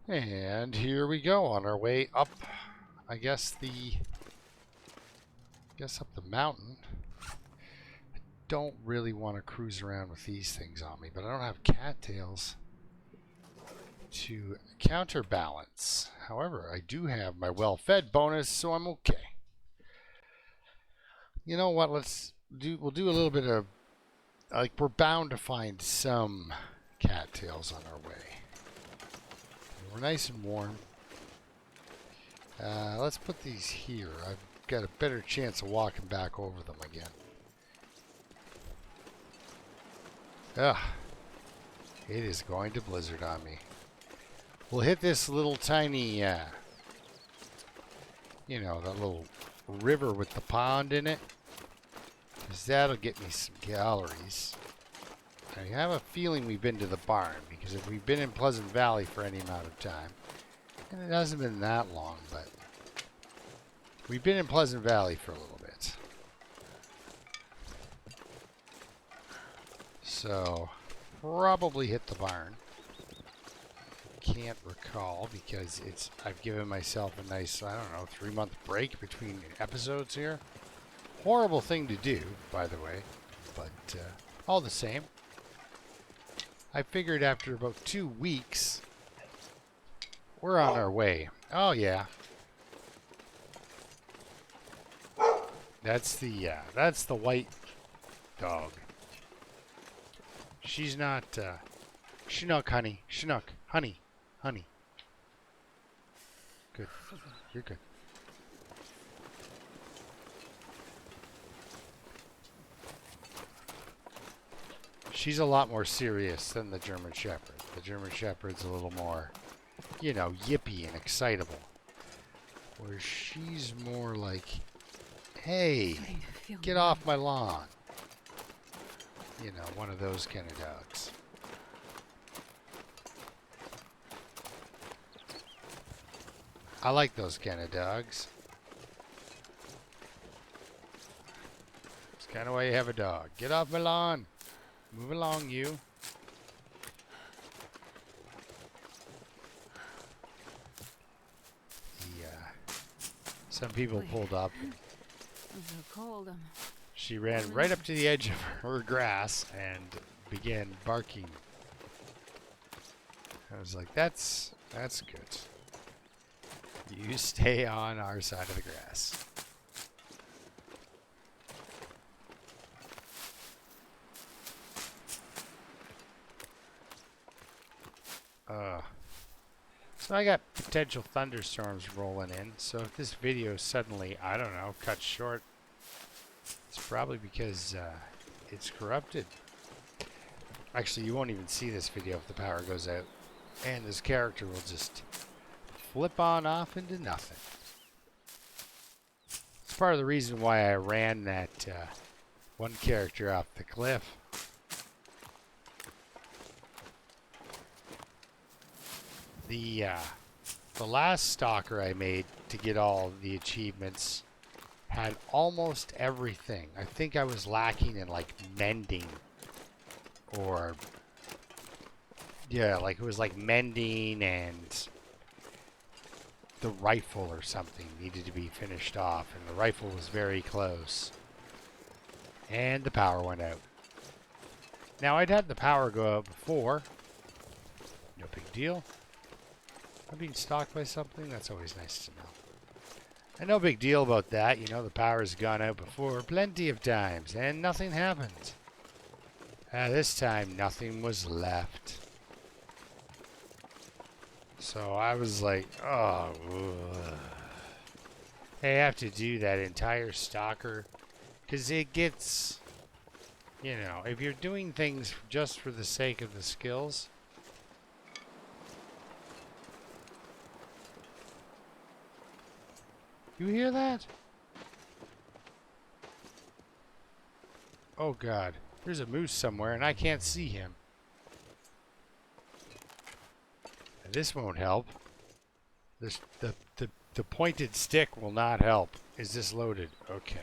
And here we go on our way up, I guess up the mountain. I don't really want to cruise around with these things on me, but I don't have cattails to counterbalance. However, I do have my well-fed bonus, so I'm okay. You know what? We'll do a little bit of, like, we're bound to find some cattails on our way. We're nice and warm. Let's put these here. I've got a better chance of walking back over them again. Ugh. It is going to blizzard on me. We'll hit this little tiny, you know, that little river with the pond in it. Because that'll get me some calories. I have a feeling we've been to the barn, because if we've been in Pleasant Valley for any amount of time, and it hasn't been that long, but we've been in Pleasant Valley for a little bit. So, probably hit the barn. Can't recall because I've given myself a nice, I don't know, 3-month break between episodes here. Horrible thing to do, by the way, but all the same. I figured after about 2 weeks, we're on our way. Oh yeah. That's the white dog. She's not, Chinook, honey. Chinook, honey. Honey. Good. You're good. She's a lot more serious than the German Shepherd. The German Shepherd's a little more, you know, yippy and excitable. Where she's more like, hey, get off my lawn. You know, one of those kind of dogs. I like those kind of dogs. It's kind of why you have a dog. Get off my lawn. Move along, you. Some people pulled up. I'm so cold. She ran right up to the edge of her grass and began barking. I was like, that's good. You stay on our side of the grass. So I got potential thunderstorms rolling in. So if this video suddenly, I don't know, cuts short, it's probably because it's corrupted. Actually, you won't even see this video if the power goes out. And this character will just flip on off into nothing. It's part of the reason why I ran that one character off the cliff. The last stalker I made to get all the achievements had almost everything. I think I was lacking in like mending, or yeah, like it was like mending, and the rifle or something needed to be finished off, and the rifle was very close. And the power went out. Now I'd had the power go out before. No big deal. I'm being stalked by something? That's always nice to know. And no big deal about that. You know, the power's gone out before plenty of times, and nothing happened. This time, nothing was left. So I was like, oh. Ugh. I have to do that entire stalker. Because it gets, you know, if you're doing things just for the sake of the skills, you hear that? Oh God, there's a moose somewhere and I can't see him. This won't help. This the pointed stick will not help. Is this loaded? Okay.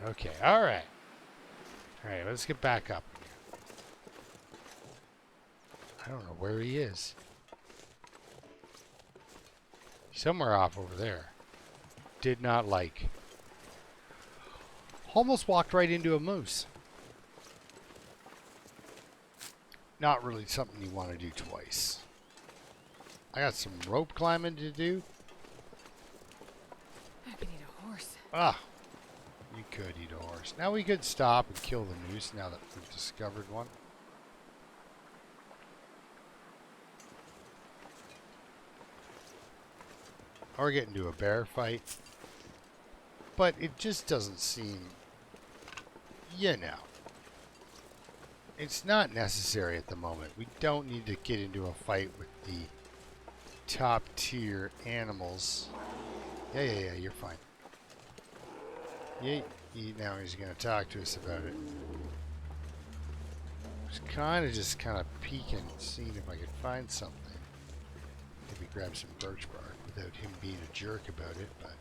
Okay, alright. Alright, let's get back up. I don't know where he is. Somewhere off over there. Did not like. Almost walked right into a moose. Not really something you want to do twice. I got some rope climbing to do. I can eat a horse. Ah, you could eat a horse. Now we could stop and kill the moose now that we've discovered one. Or get into a bear fight. But it just doesn't seem, you know. It's not necessary at the moment. We don't need to get into a fight with the top tier animals. Yeah, you're fine. Yeah, now he's going to talk to us about it. I was just kind of peeking, seeing if I could find something. Maybe grab some birch bark without him being a jerk about it, but...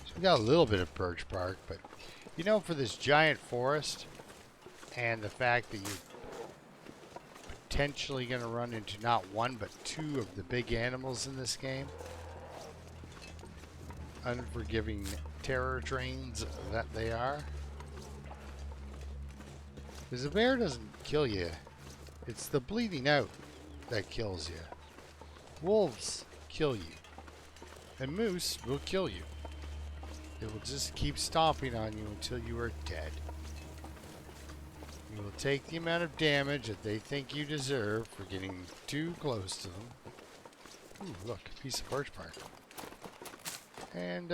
So we got a little bit of birch bark, but you know, for this giant forest and the fact that you're potentially going to run into not one but two of the big animals in this game, unforgiving terror trains that they are, because a bear doesn't kill you, it's the bleeding out that kills you. Wolves kill you, and moose will kill you. They will just keep stomping on you until you are dead. You will take the amount of damage that they think you deserve for getting too close to them. Ooh, look, a piece of birch bark. And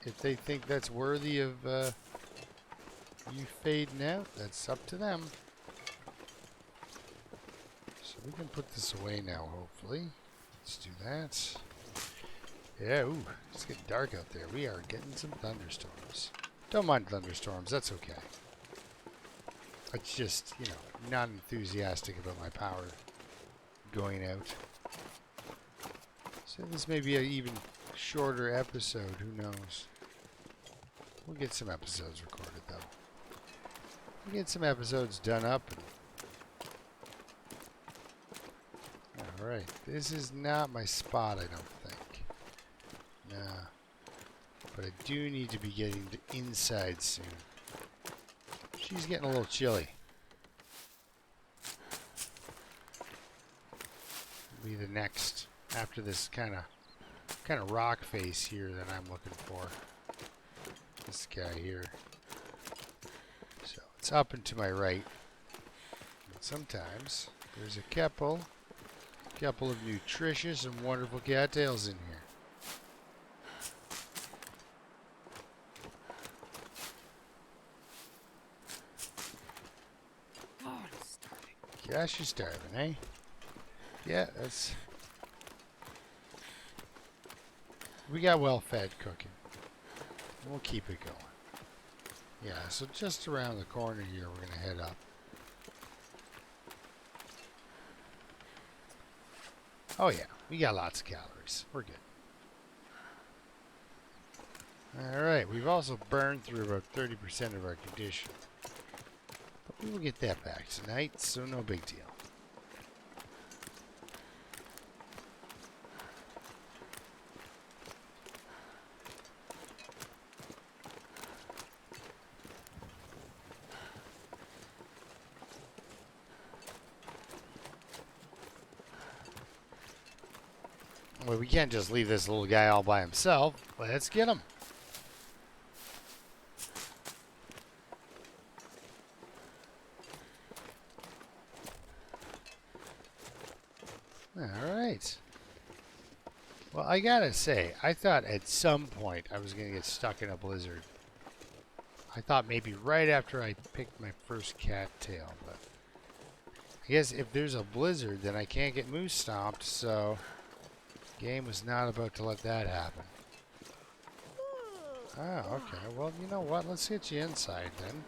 if they think that's worthy of you fading out, that's up to them. So we can put this away now, hopefully. Let's do that. Yeah, ooh, it's getting dark out there. We are getting some thunderstorms. Don't mind thunderstorms, that's okay. It's just, you know, not enthusiastic about my power going out. So this may be an even shorter episode, who knows. We'll get some episodes recorded though. We'll get some episodes done up. Alright, this is not my spot, I don't think. Nah. But I do need to be getting to inside soon. She's getting a little chilly. Be the next after this kind of rock face here that I'm looking for. This guy here. So it's up and to my right. And sometimes there's a couple of nutritious and wonderful cattails in here. Yeah, she's starving, eh? Yeah, that's... We got well-fed cooking. We'll keep it going. Yeah, so just around the corner here, we're going to head up. Oh yeah, we got lots of calories. We're good. Alright, we've also burned through about 30% of our condition. But we will get that back tonight, so no big deal. Well, we can't just leave this little guy all by himself. Let's get him. Alright. Well, I gotta say, I thought at some point I was gonna get stuck in a blizzard. I thought maybe right after I picked my first cattail, but I guess if there's a blizzard, then I can't get moose stomped, so game was not about to let that happen. Oh, okay. Well, you know what? Let's get you inside then.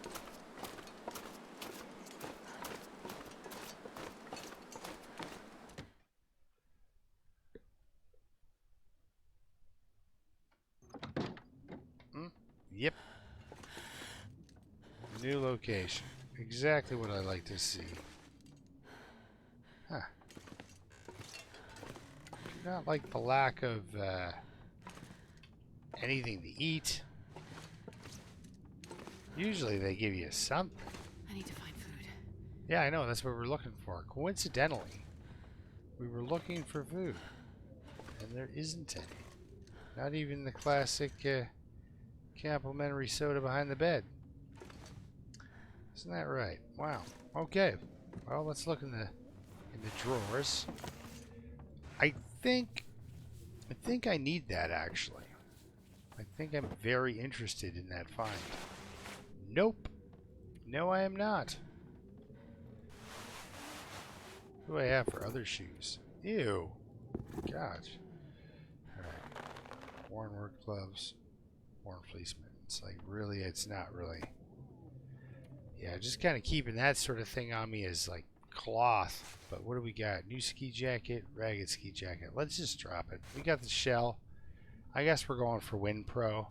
Yep. New location. Exactly what I like to see. Huh. Do not like the lack of anything to eat. Usually they give you something. I need to find food. Yeah, I know. That's what we're looking for. Coincidentally, we were looking for food. And there isn't any. Not even the classic complimentary soda behind the bed. Isn't that right? Wow. Okay. Well, let's look in the drawers. I think I need that actually. I think I'm very interested in that find. Nope. No, I am not. What do I have for other shoes? Ew. Gosh. Alright. Worn work gloves. Worn fleece mittens. Like, really, it's not really. Yeah, just kind of keeping that sort of thing on me as, like, cloth. But what do we got? New ski jacket, ragged ski jacket. Let's just drop it. We got the shell. I guess we're going for Wind Pro.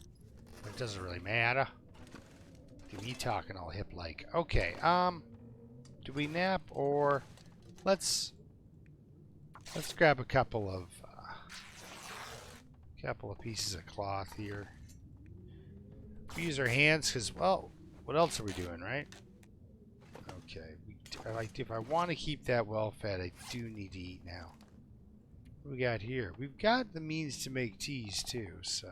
But it doesn't really matter. Dude, he talking all hip like. Okay, do we nap or let's grab a couple of pieces of cloth here. We use our hands because, well, what else are we doing, right? Okay, if I want to keep that well fed, I do need to eat now. What do we got here? We've got the means to make teas too, so.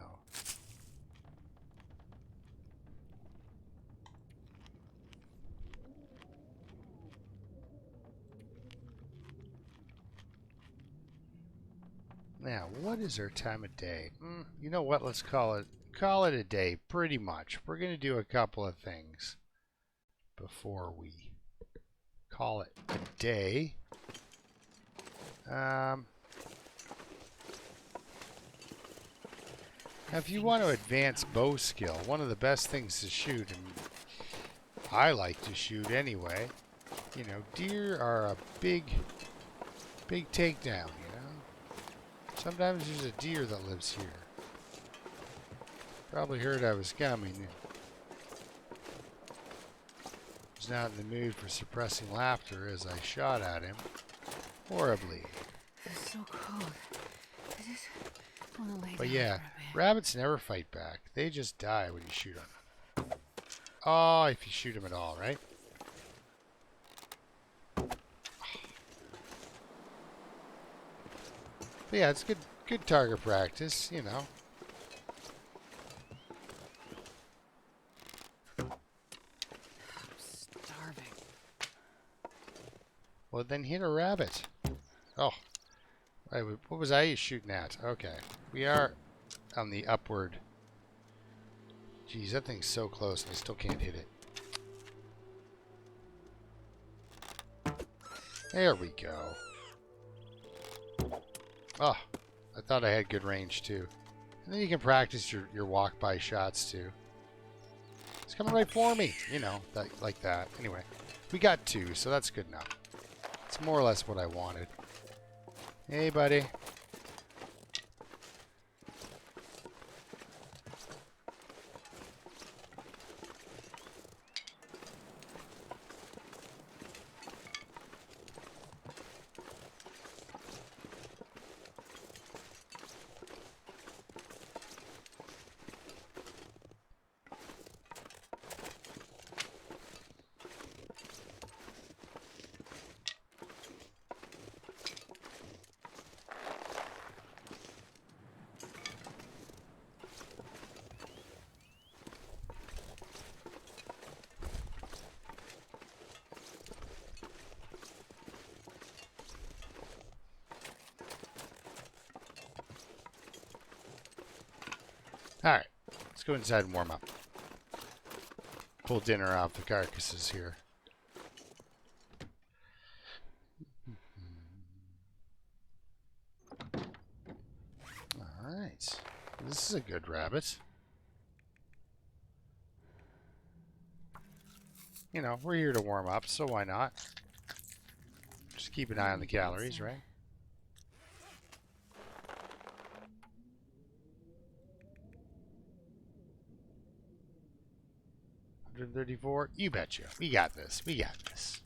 Now, what is our time of day? You know what? Let's call it a day, pretty much. We're going to do a couple of things before we call it a day. Now, if you want to advance bow skill, one of the best things to shoot, and I like to shoot anyway, you know, deer are a big takedown, you know? Sometimes there's a deer that lives here. Probably heard I was coming. Was not in the mood for suppressing laughter as I shot at him. Horribly. It's so cold. I just want to lay But down yeah, for a bit. rabbits never fight back. They just die when you shoot them. Oh, if you shoot them at all, right? But yeah, it's good target practice, you know. I'm starving. Well, then hit a rabbit. Oh. Wait, what was I shooting at? Okay. We are on the upward. Geez, that thing's so close and I still can't hit it. There we go. Oh, I thought I had good range too. And then you can practice your walk-by shots too. It's coming right for me, you know, like that. Anyway, we got two, so that's good enough. It's more or less what I wanted. Hey, buddy. Alright, let's go inside and warm up. Pull dinner off the carcasses here. Alright, this is a good rabbit. You know, we're here to warm up, so why not? Just keep an eye on the calories, right? 134. You betcha. We got this. We got this.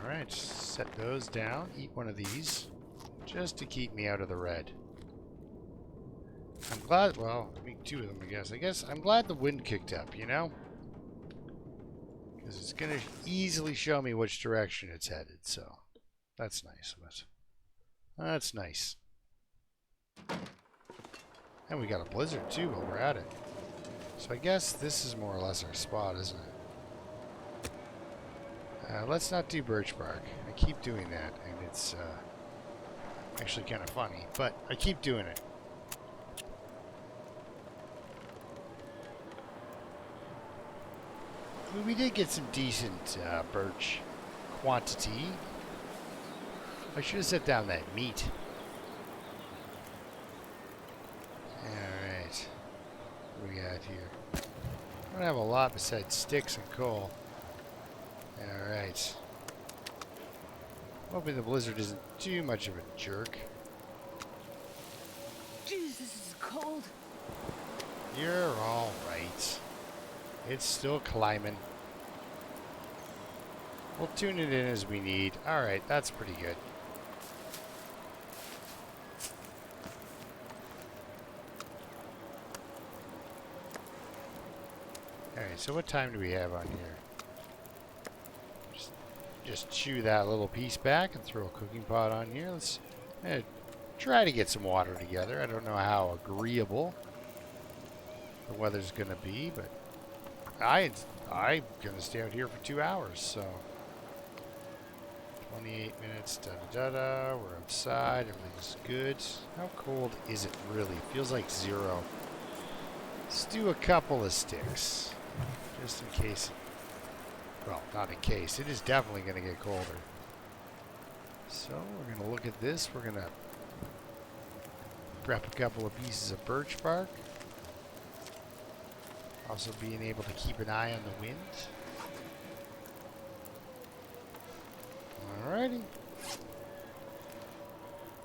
Alright, set those down. Eat one of these. Just to keep me out of the red. I'm glad, well, make 2 of them, I guess I'm glad the wind kicked up, you know? Because it's going to easily show me which direction it's headed, so that's nice of it. That's nice. And we got a blizzard, too, while we're at it. So I guess this is more or less our spot, isn't it? Let's not do birch bark. I keep doing that, and it's actually kind of funny, but I keep doing it. I mean, we did get some decent birch quantity. I should have set down that meat. Alright. What do we got here? I don't have a lot besides sticks and coal. Alright. Hoping the blizzard isn't too much of a jerk. Jeez, this is cold. You're alright. It's still climbing. We'll tune it in as we need. Alright, that's pretty good. Alright, so what time do we have on here? Just chew that little piece back and throw a cooking pot on here. Let's try to get some water together. I don't know how agreeable the weather's going to be, but I'm going to stay out here for 2 hours, so 28 minutes, da-da-da-da, we're outside, everything's good. How cold is it really? Feels like 0. Let's do a couple of sticks, just in case. Well, not in case. It is definitely going to get colder. So we're going to look at this. We're going to prep a couple of pieces of birch bark. Also being able to keep an eye on the wind. Alrighty.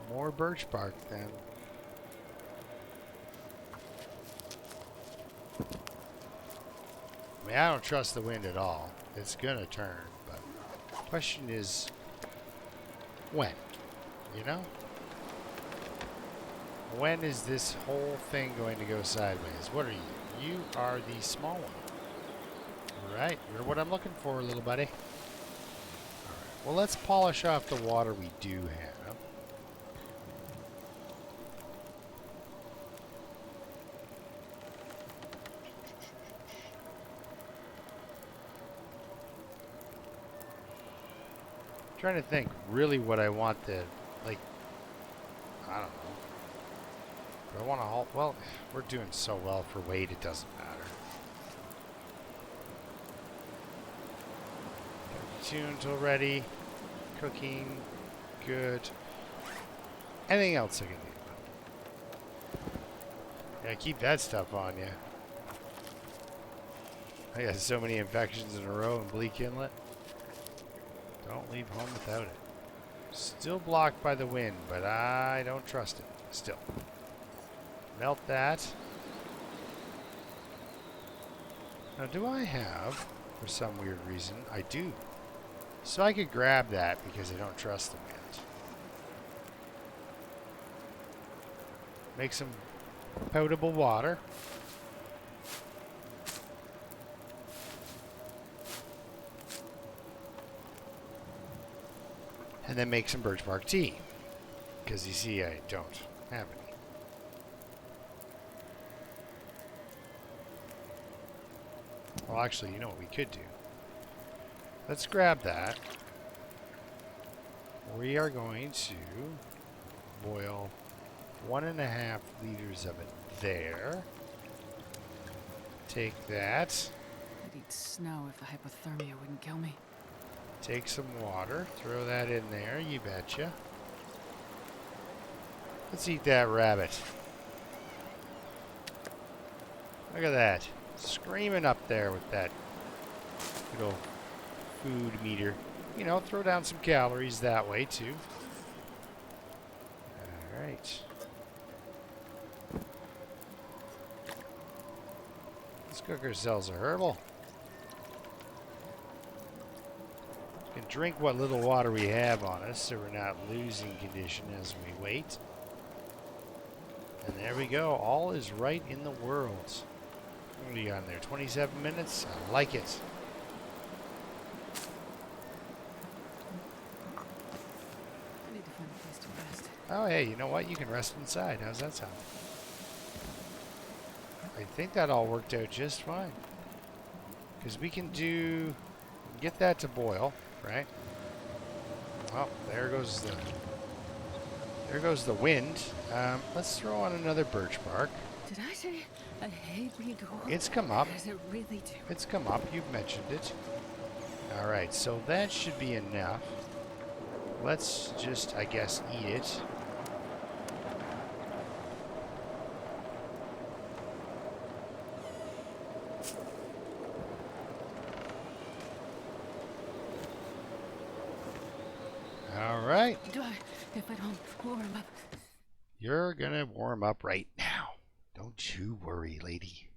More birch bark then. I mean, I don't trust the wind at all. It's gonna turn, but the question is when, you know? When is this whole thing going to go sideways? What are you? You are the small one. Alright, you're what I'm looking for, little buddy. Alright, well, let's polish off the water we do have. Trying to think really what I want to, like, I don't know. Do I want to halt? Well, we're doing so well for weight, it doesn't matter. Tuned already. Cooking. Good. Anything else I can do? Yeah, keep that stuff on you. I got so many infections in a row in Bleak Inlet. Don't leave home without it. Still blocked by the wind, but I don't trust it. Still. Melt that. Now, do I have, for some weird reason, I do. So I could grab that because I don't trust the wind. Make some potable water. And then make some birch bark tea. Because you see, I don't have any. Well, actually, you know what we could do? Let's grab that. We are going to boil 1.5 liters of it there. Take that. I'd eat snow if the hypothermia wouldn't kill me. Take some water. Throw that in there. You betcha. Let's eat that rabbit. Look at that. Screaming up there with that good old food meter. you know, throw down some calories that way too. All right. Let's cook ourselves a herbal. We can drink what little water we have on us so we're not losing condition as we wait. And there we go. All is right in the world. What are you on there? 27 minutes? I like it. I need to find a place to rest. Oh, hey, you know what? You can rest inside. How's that sound? I think that all worked out just fine. Because we can get that to boil, right? Oh, there goes the wind. Let's throw on another birch bark. Did I say I hate being cold? It's come up. Does it really do? It's come up. You've mentioned it. All right, so that should be enough. Let's just, I guess, eat it. All right. If I don't warm up. You're gonna warm up right now. Don't you worry, lady.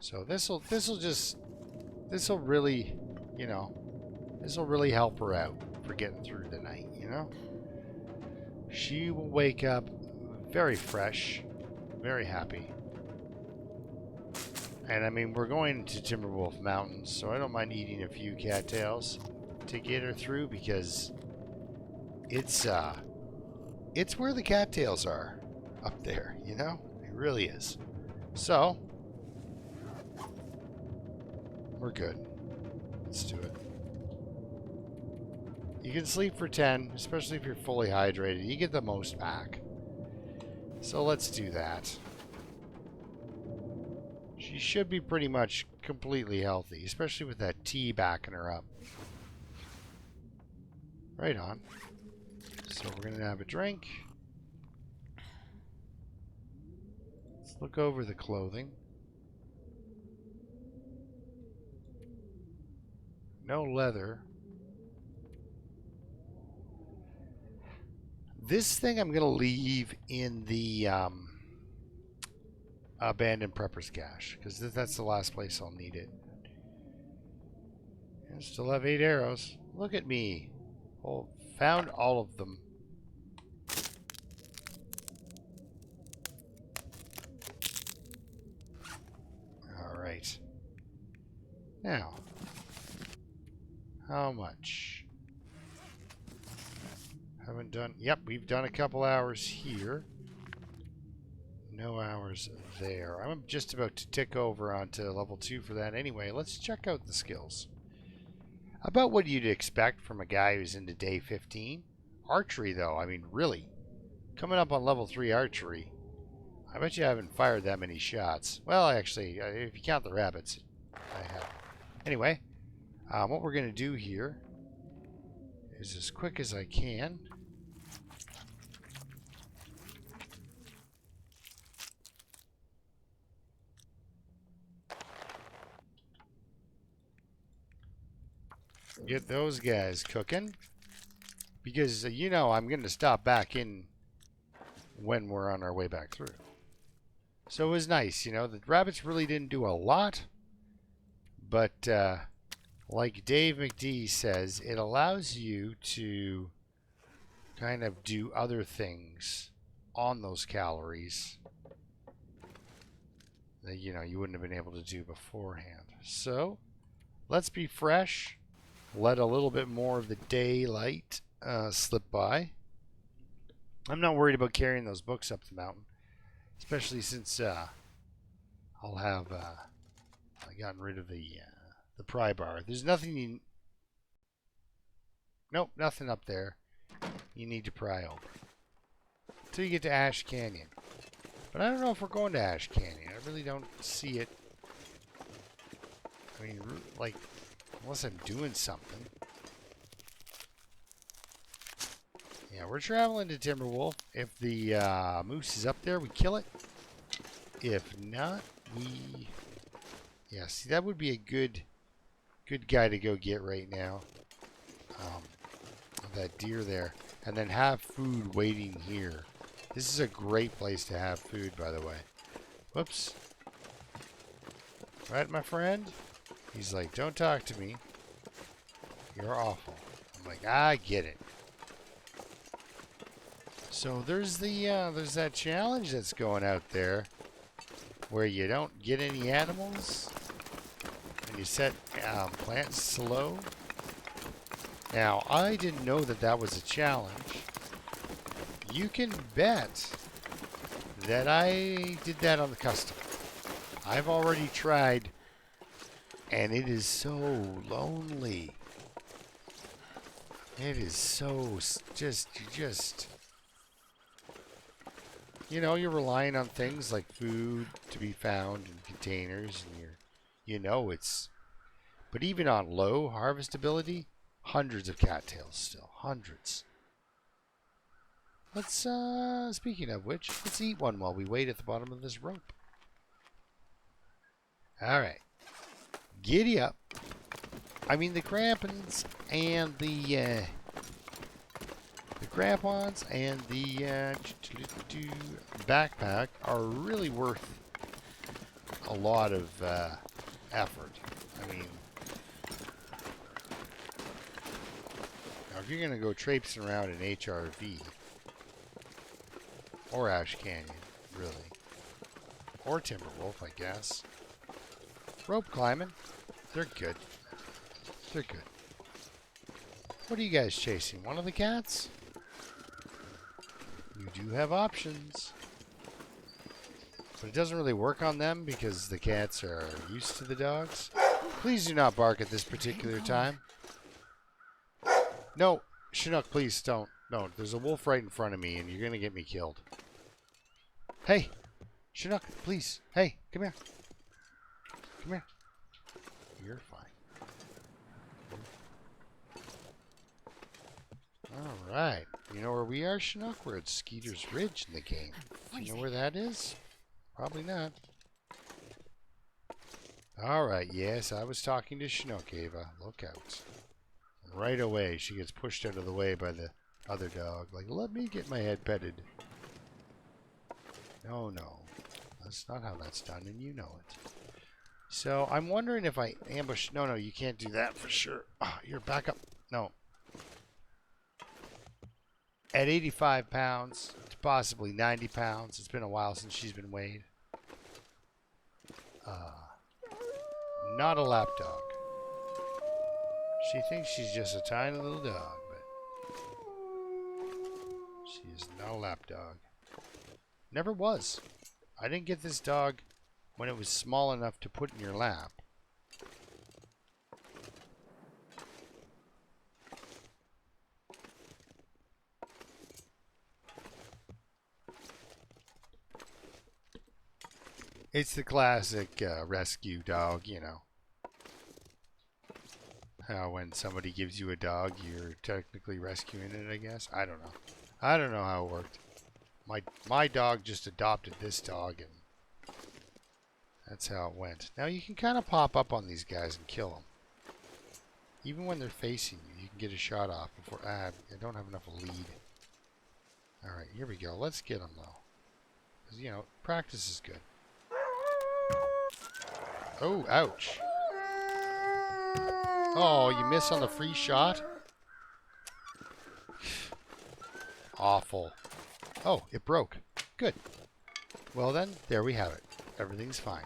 So this'll really, you know, this'll really help her out for getting through the night, you know? She will wake up very fresh, very happy. And I mean, we're going to Timberwolf Mountains, so I don't mind eating a few cattails to get her through because it's where the cattails are up there, you know? It really is. So, we're good. Let's do it. You can sleep for 10, especially if you're fully hydrated. You get the most back. So let's do that. She should be pretty much completely healthy, especially with that tea backing her up. Right on. So we're going to have a drink. Let's look over the clothing. No leather. This thing I'm going to leave in the abandoned prepper's cache, because that's the last place I'll need it. I still have 8 arrows. Look at me. Oh, found all of them. Alright. Now, how much? Haven't done... Yep, we've done a couple hours here. No hours there. I'm just about to tick over onto level 2 for that anyway. Let's check out the skills. About what you'd expect from a guy who's into day 15. Archery, though, I mean, really. Coming up on level 3 archery. I bet you haven't fired that many shots. Well, actually, if you count the rabbits, I have. Anyway, what we're going to do here is as quick as I can. Get those guys cooking. Because, you know, I'm going to stop back in when we're on our way back through. So it was nice, you know. The rabbits really didn't do a lot. But, like Dave McD says, it allows you to kind of do other things on those calories that, you know, you wouldn't have been able to do beforehand. So, let's be fresh. Let a little bit more of the daylight slip by. I'm not worried about carrying those books up the mountain, especially since I'll have gotten rid of the pry bar. There's nothing nope, nothing up there you need to pry over until you get to Ash Canyon. But I don't know if we're going to Ash Canyon. I really don't see it. I mean, like, unless I'm doing something. Yeah, we're traveling to Timberwolf. If the moose is up there, we kill it. If not, we... Yeah, see, that would be a good guy to go get right now. of that deer there, and then have food waiting here. This is a great place to have food, by the way. Whoops. Right, my friend? He's like, don't talk to me. You're awful. I'm like, I get it. So there's there's that challenge that's going out there where you don't get any animals and you set plants slow. Now, I didn't know that that was a challenge. You can bet that I did that on the custom. I've already tried, and it is so lonely. It is so just, you know, you're relying on things like food to be found in containers, and but even on low harvestability, hundreds of cattails still, hundreds. Let's, speaking of which, let's eat one while we wait at the bottom of this rope. Alright. Giddy up. I mean, the crampons and the crampons and the backpack are really worth a lot of effort. I mean, now if you're going to go traipsing around in HRV, or Ash Canyon, really, or Timberwolf, I guess, rope climbing, they're good. They're good. What are you guys chasing? One of the cats? You do have options. But it doesn't really work on them because the cats are used to the dogs. Please do not bark at this particular time. No, Chinook, please don't. No, there's a wolf right in front of me and you're going to get me killed. Hey, Chinook, please. Hey, come here. Come here. You're fine. Alright. You know where we are, Chinook? We're at Skeeter's Ridge in the game. Do you know where that is? Probably not. Alright, yes, I was talking to Chinook, Ava. Look out. Right away, she gets pushed out of the way by the other dog. Like, let me get my head petted. No, no. That's not how that's done, and you know it. So, I'm wondering if I ambush... No, you can't do that for sure. Oh, you're back up. No. At 85 pounds to possibly 90 pounds. It's been a while since she's been weighed. Not a lap dog. She thinks she's just a tiny little dog, but she is not a lap dog. Never was. I didn't get this dog when it was small enough to put in your lap. It's the classic rescue dog, you know. How when somebody gives you a dog, you're technically rescuing it, I guess. I don't know. I don't know how it worked. My dog just adopted this dog, and that's how it went. Now you can kind of pop up on these guys and kill them. Even when they're facing you, you can get a shot off before... I don't have enough lead. Alright, here we go. Let's get them, though. Because, you know, practice is good. Oh, ouch. Oh, you miss on the free shot? Awful. Oh, it broke. Good. Well then, there we have it. Everything's fine.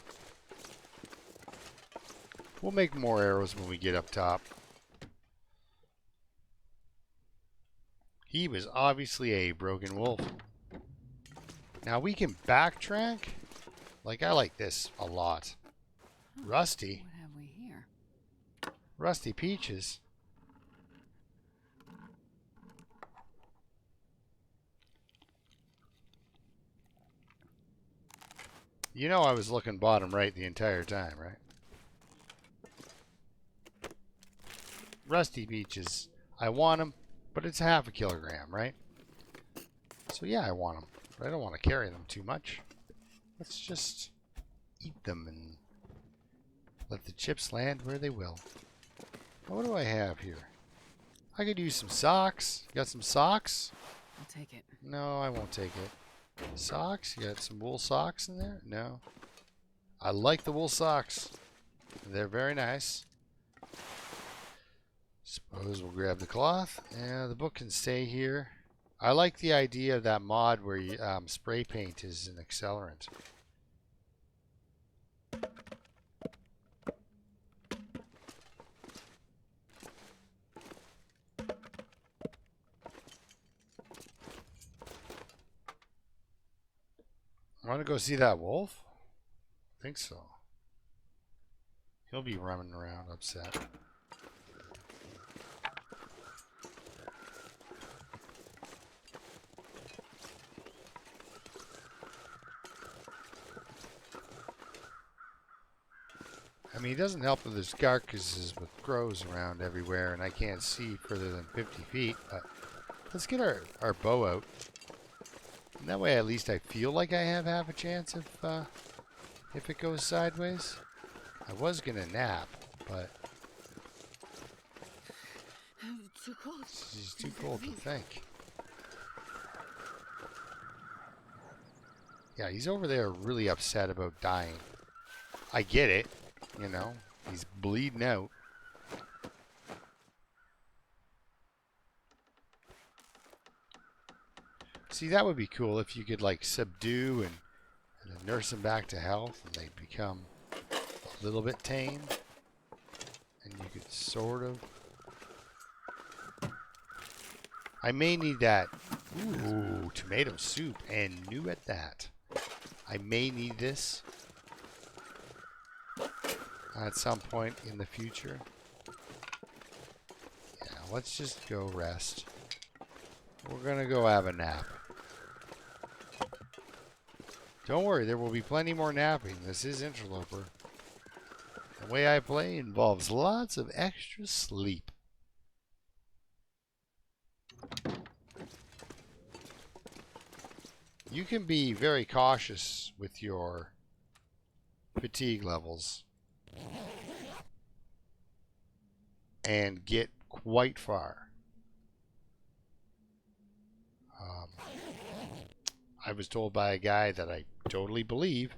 We'll make more arrows when we get up top. He was obviously a broken wolf. Now we can backtrack. Like, I like this a lot. Rusty. What have we here? Rusty Peaches. You know I was looking bottom right the entire time, right? Rusty Peaches. I want them, but it's half a kilogram, right? So yeah, I want them, but I don't want to carry them too much. Let's just eat them and let the chips land where they will. What do I have here? I could use some socks. You got some socks? I'll take it. No, I won't take it. Socks? You got some wool socks in there? No. I like the wool socks. They're very nice. Suppose we'll grab the cloth. Yeah, the book can stay here. I like the idea of that mod where you, spray paint is an accelerant. Want to go see that wolf? I think so. He'll be running around upset. I mean, it doesn't help that there's carcasses with crows around everywhere, and I can't see further than 50 feet, but let's get our bow out. And that way, at least I feel like I have half a chance if it goes sideways. I was gonna nap, but Too cold. it's too cold to think. Yeah, he's over there really upset about dying. I get it, you know. He's bleeding out. See, that would be cool if you could, like, subdue and then nurse them back to health and they become a little bit tame. And you could sort of... I may need that. Ooh, tomato soup, and new at that. I may need this at some point in the future. Yeah, let's just go rest. We're gonna go have a nap. Don't worry, there will be plenty more napping. This is Interloper. The way I play involves lots of extra sleep. You can be very cautious with your fatigue levels and get quite far. I was told by a guy that I totally believe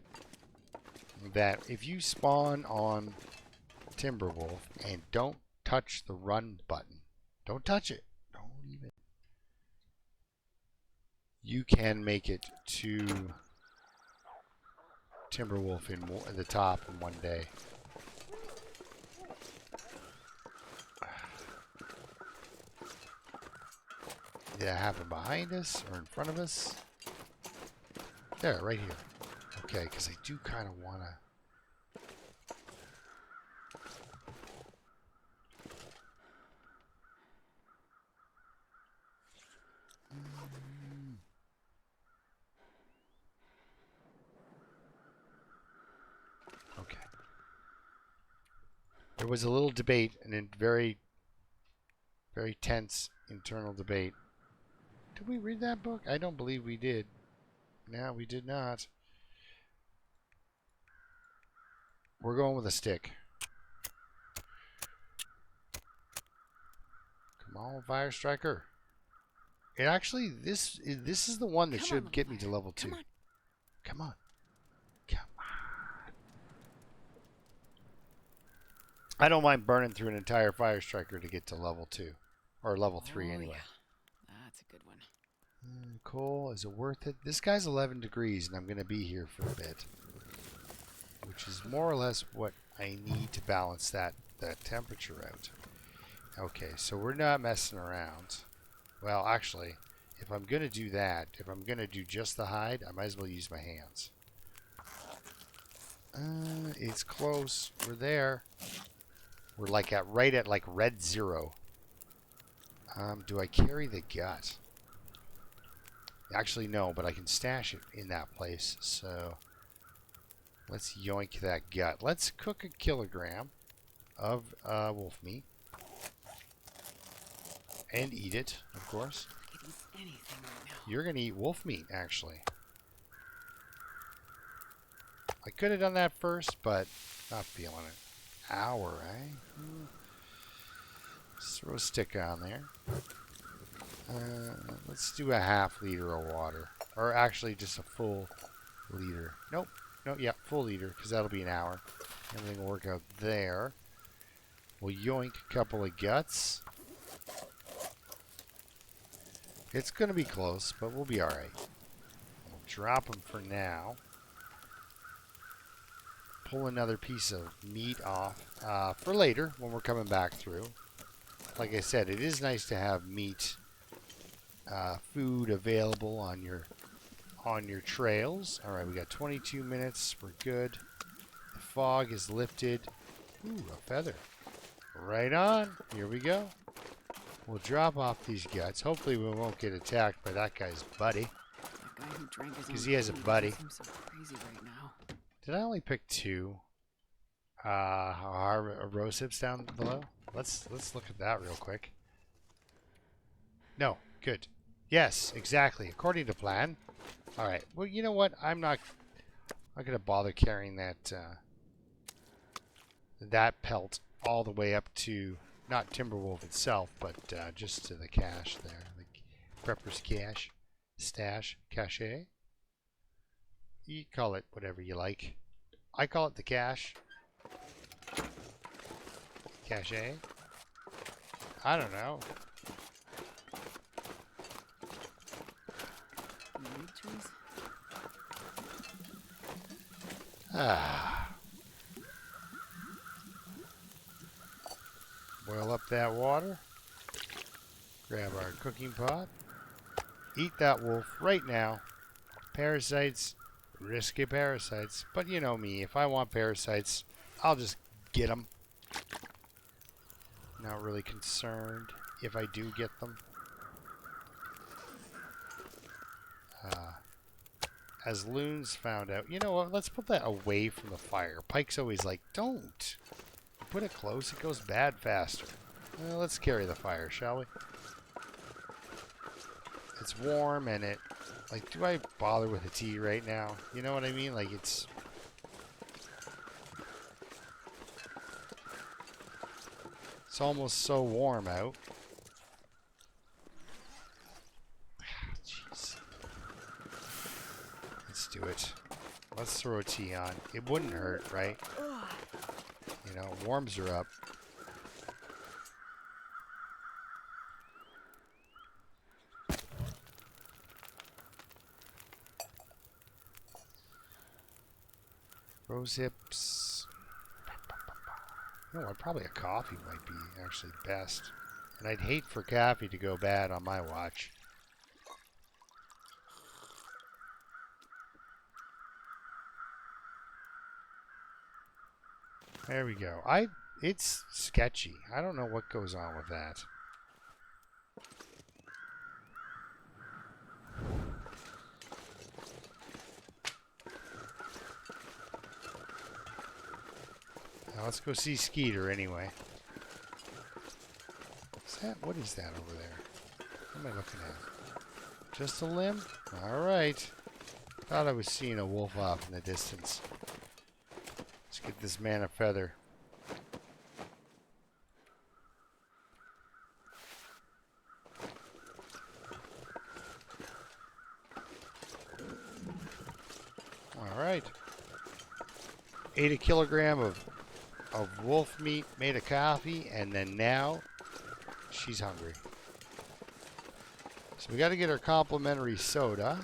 that if you spawn on Timberwolf and don't touch the run button, don't touch it, don't even, you can make it to Timberwolf in the top in one day. Did that happen behind us or in front of us? There, right here. Okay, because I do kind of want to... Okay. There was a little debate, and a very, very tense internal debate. Did we read that book? I don't believe we did. No, we did not. We're going with a stick. Come on, Fire Striker. It actually, this is the one that should get me to level 2. Come on. Come on. Come on. I don't mind burning through an entire Fire Striker to get to level 2. Or level 3 anyway. Yeah. That's a good one. Coal, is it worth it? This guy's 11 degrees and I'm going to be here for a bit. Which is more or less what I need to balance that temperature out. Okay, so we're not messing around. Well, actually, if I'm going to do that, if I'm going to do just the hide, I might as well use my hands. It's close. We're there. We're like right at like red 0. Do I carry the gut? Actually, no, but I can stash it in that place. So let's yoink that gut. Let's cook 1 kilogram of wolf meat. And eat it, of course. I could eat anything right now. You're going to eat wolf meat, actually. I could have done that first, but not feeling it. Hour, eh? Just throw a stick on there. Let's do a half liter of water. Or actually just a full liter. Nope. No, yeah, full liter, because that'll be an hour. Everything will work out there. We'll yoink a couple of guts. It's going to be close, but we'll be alright. We'll drop them for now. Pull another piece of meat off for later when we're coming back through. Like I said, it is nice to have meat food available on your trails. All right, we got 22 minutes. We're good. The fog is lifted. Ooh, a feather. Right on. Here we go. We'll drop off these guts. Hopefully we won't get attacked by that guy's buddy. That guy who drank his own 'Cause he has a food buddy. seems so crazy right now. Did I only pick 2 rose hips down below? Let's look at that real quick. No, good. Yes, exactly. According to plan. All right. Well, you know what? I'm not gonna bother carrying that that pelt all the way up to not Timberwolf itself, but just to the cache there, the prepper's cache, stash, cache. You call it whatever you like. I call it the cache. Cache. I don't know. Weed trees? Boil up that water. Grab our cooking pot. Eat that wolf right now. Parasites, risky parasites. But you know me, if I want parasites, I'll just get them. Not really concerned if I do get them. As Loons found out, you know what, let's put that away from the fire. Pike's always like, don't. Put it close, it goes bad faster. Well, let's carry the fire, shall we? It's warm and it, like, do I bother with a tea right now? You know what I mean? Like, it's almost so warm out. Jeez. Let's do it. Let's throw a tea on. It wouldn't hurt, right? You know, warms her up. Rose hips. You know what? Probably a coffee might be actually best. And I'd hate for coffee to go bad on my watch. There we go. It's sketchy. I don't know what goes on with that. Now let's go see Skeeter anyway. What is that over there? What am I looking at? Just a limb? Alright. Thought I was seeing a wolf off in the distance. Let's get this man a feather. Alright. Ate a kilogram of wolf meat, made a coffee, and then now she's hungry. So we got to get her complimentary soda.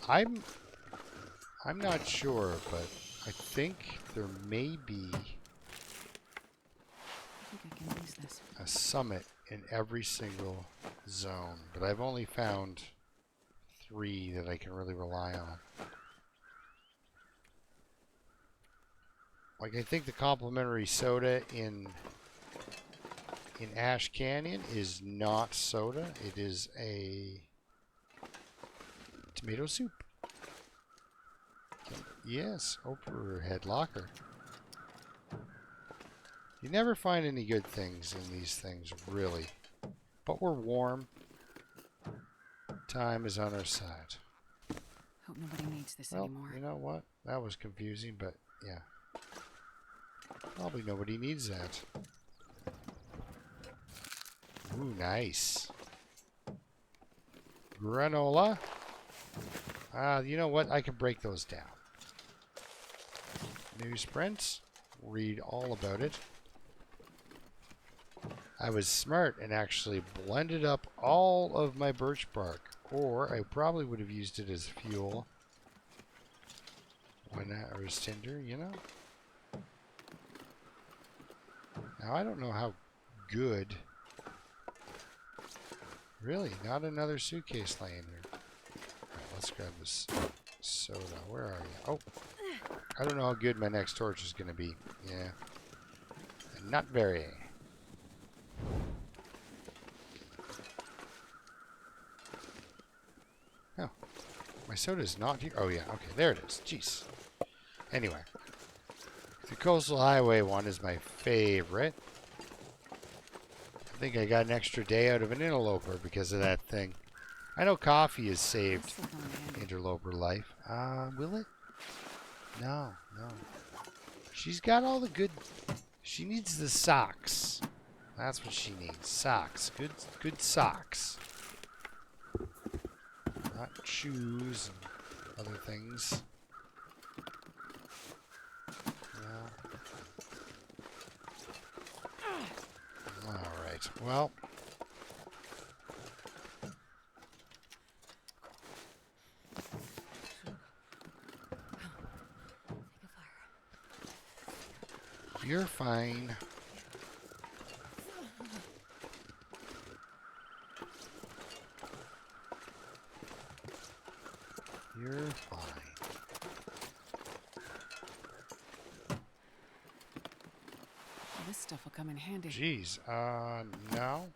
I'm not sure, but I think there may be I think I can use this. a summit in every single zone, but I've only found 3 that I can really rely on. Like, I think the complimentary soda in Ash Canyon is not soda. It is a tomato soup. Yes, overhead locker. You never find any good things in these things, really. But we're warm. Time is on our side. Hope nobody needs this Well, anymore. you know what? That was confusing, but yeah. Probably nobody needs that. Ooh, nice. Granola. You know what? I can break those down. Newsprint. Read all about it. I was smart and actually blended up all of my birch bark, or I probably would have used it as fuel. Why not? Or as tinder, you know? Now, I don't know how good. Really, not another suitcase laying here. Alright, let's grab this soda. Where are you? Oh, I don't know how good my next torch is going to be. Yeah. Not very. Oh, my soda's not here. Oh, yeah. Okay, there it is. Jeez. Anyway. The Coastal Highway one is my favorite. I think I got an extra day out of an Interloper because of that thing. I know coffee has saved Interloper life. Will it? No, no. She's got all the good... She needs the socks. That's what she needs. Socks. Good socks. Not shoes and other things. No. Alright, well... You're fine. You're fine. This stuff will come in handy. Jeez, no.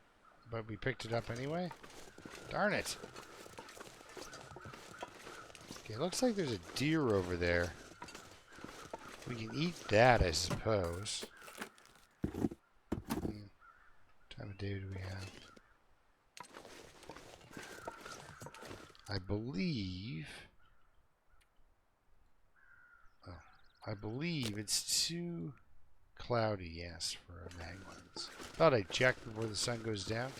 But we picked it up anyway? Darn it. Okay, looks like there's a deer over there. We can eat that, I suppose. Time of day do we have? I believe it's too cloudy, yes, for a mag lens. Thought I'd check before the sun goes down.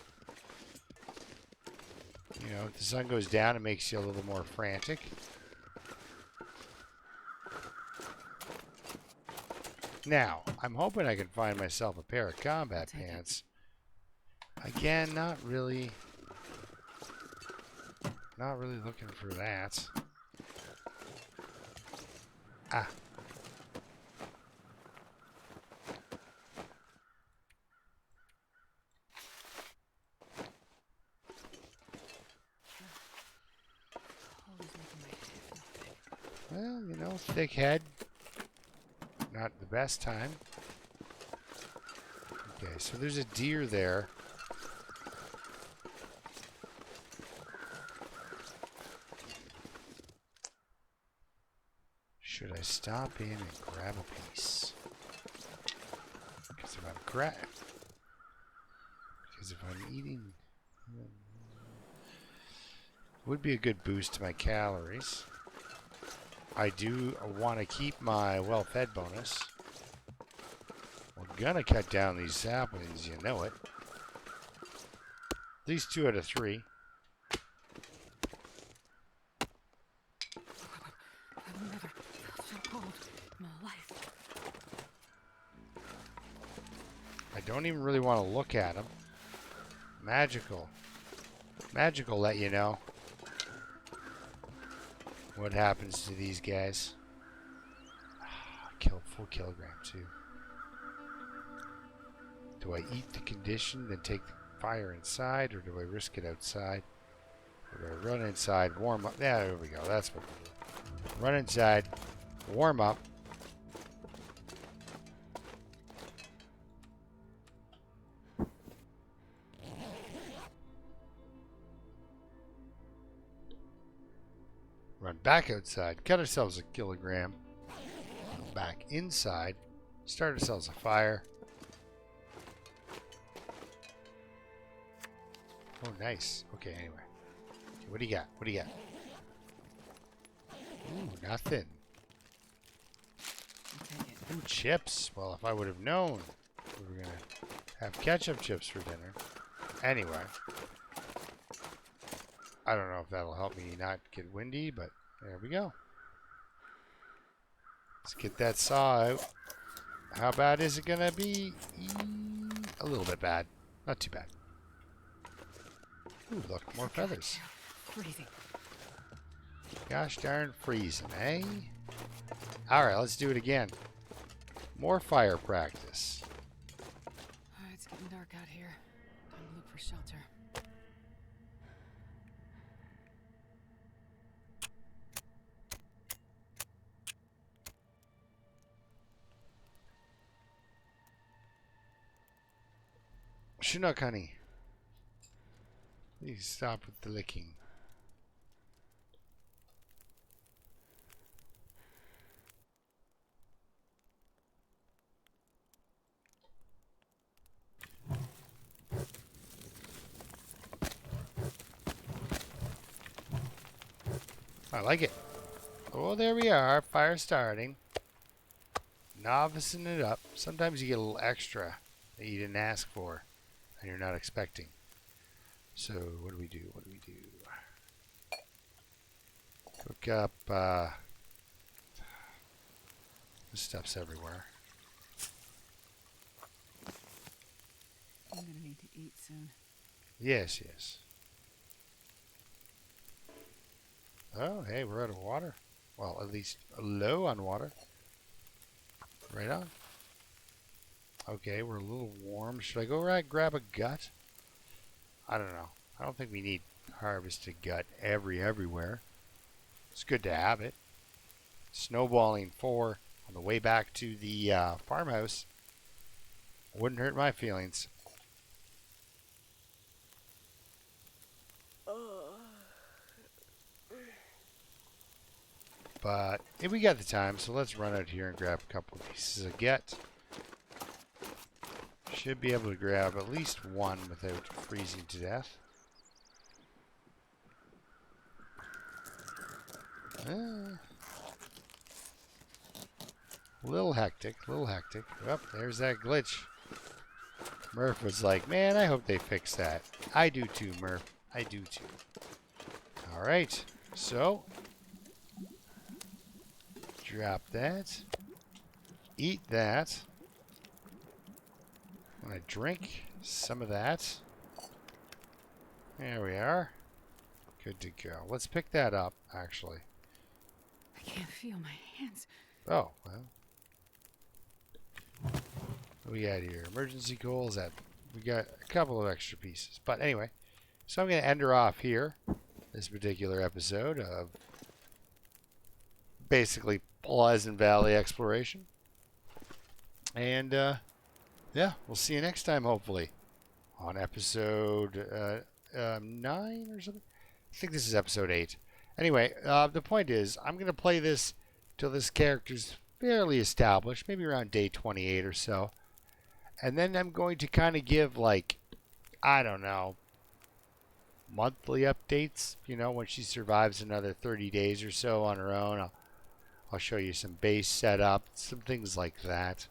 You know, if the sun goes down, it makes you a little more frantic. Now, I'm hoping I can find myself a pair of combat pants. Again, not really looking for that. Ah. Well, you know, thick head. Not the best time. Okay, so there's a deer there. Should I stop in and grab a piece? Because if I'm eating, would be a good boost to my calories. I do want to keep my well-fed bonus. We're gonna cut down these saplings, you know it. At least 2 out of 3. I've never felt so cold in my life. I don't even really want to look at them. Magical let you know what happens to these guys. Full kilogram too. Do I eat the condition and take the fire inside, or do I risk it outside? Or do I run inside, warm up? Yeah, there we go. That's what we do. Run inside, warm up. Run back outside, cut ourselves a kilogram. Back inside, start ourselves a fire. Oh, nice. Okay, anyway. What do you got? What do you got? Ooh, nothing. I'll take it. Ooh, chips. Well, if I would have known we were going to have ketchup chips for dinner. Anyway. I don't know if that'll help me not get windy, but there we go. Let's get that saw out. How bad is it going to be? A little bit bad. Not too bad. Ooh, look, more feathers. Freezing. Gosh darn freezing, eh? Alright, let's do it again. More fire practice. Alright, it's getting dark out here. Time to look for shelter. Chinook, honey. Please stop with the licking. I like it. Oh, there we are. Fire starting. Novicing it up. Sometimes you get a little extra that you didn't ask for and you're not expecting. So, what do we do? What do we do? Hook up, this stuff's everywhere. I'm gonna need to eat soon. Yes, yes. Oh, hey, we're out of water. Well, at least low on water. Right on. Okay, we're a little warm. Should I go right grab a gut? I don't know. I don't think we need harvested gut everywhere. It's good to have it. Snowballing 4 on the way back to the farmhouse wouldn't hurt my feelings. But we got the time, so let's run out here and grab a couple of pieces of gut. Should be able to grab at least one without freezing to death. A little hectic, little hectic. Oh, there's that glitch. Murph was like, man, I hope they fix that. I do too, Murph. I do too. Alright, so drop that. Eat that. I'm going to drink some of that. There we are. Good to go. Let's pick that up, actually. I can't feel my hands. Oh, well. What we got here? Emergency coal is that. We got a couple of extra pieces. But anyway, so I'm going to end her off here. This particular episode of basically Pleasant Valley exploration. And, yeah, we'll see you next time, hopefully, on episode 9 or something. I think this is episode 8. Anyway, the point is, I'm going to play this till this character's fairly established, maybe around day 28 or so. And then I'm going to kind of give, like, I don't know, monthly updates, you know, when she survives another 30 days or so on her own. I'll show you some base setup, some things like that.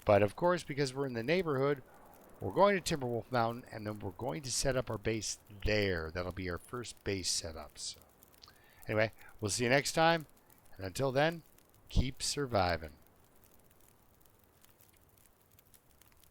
But of course, because we're in the neighborhood, we're going to Timberwolf Mountain, and then we're going to set up our base there. That'll be our first base setup. So anyway, we'll see you next time. And until then, keep surviving.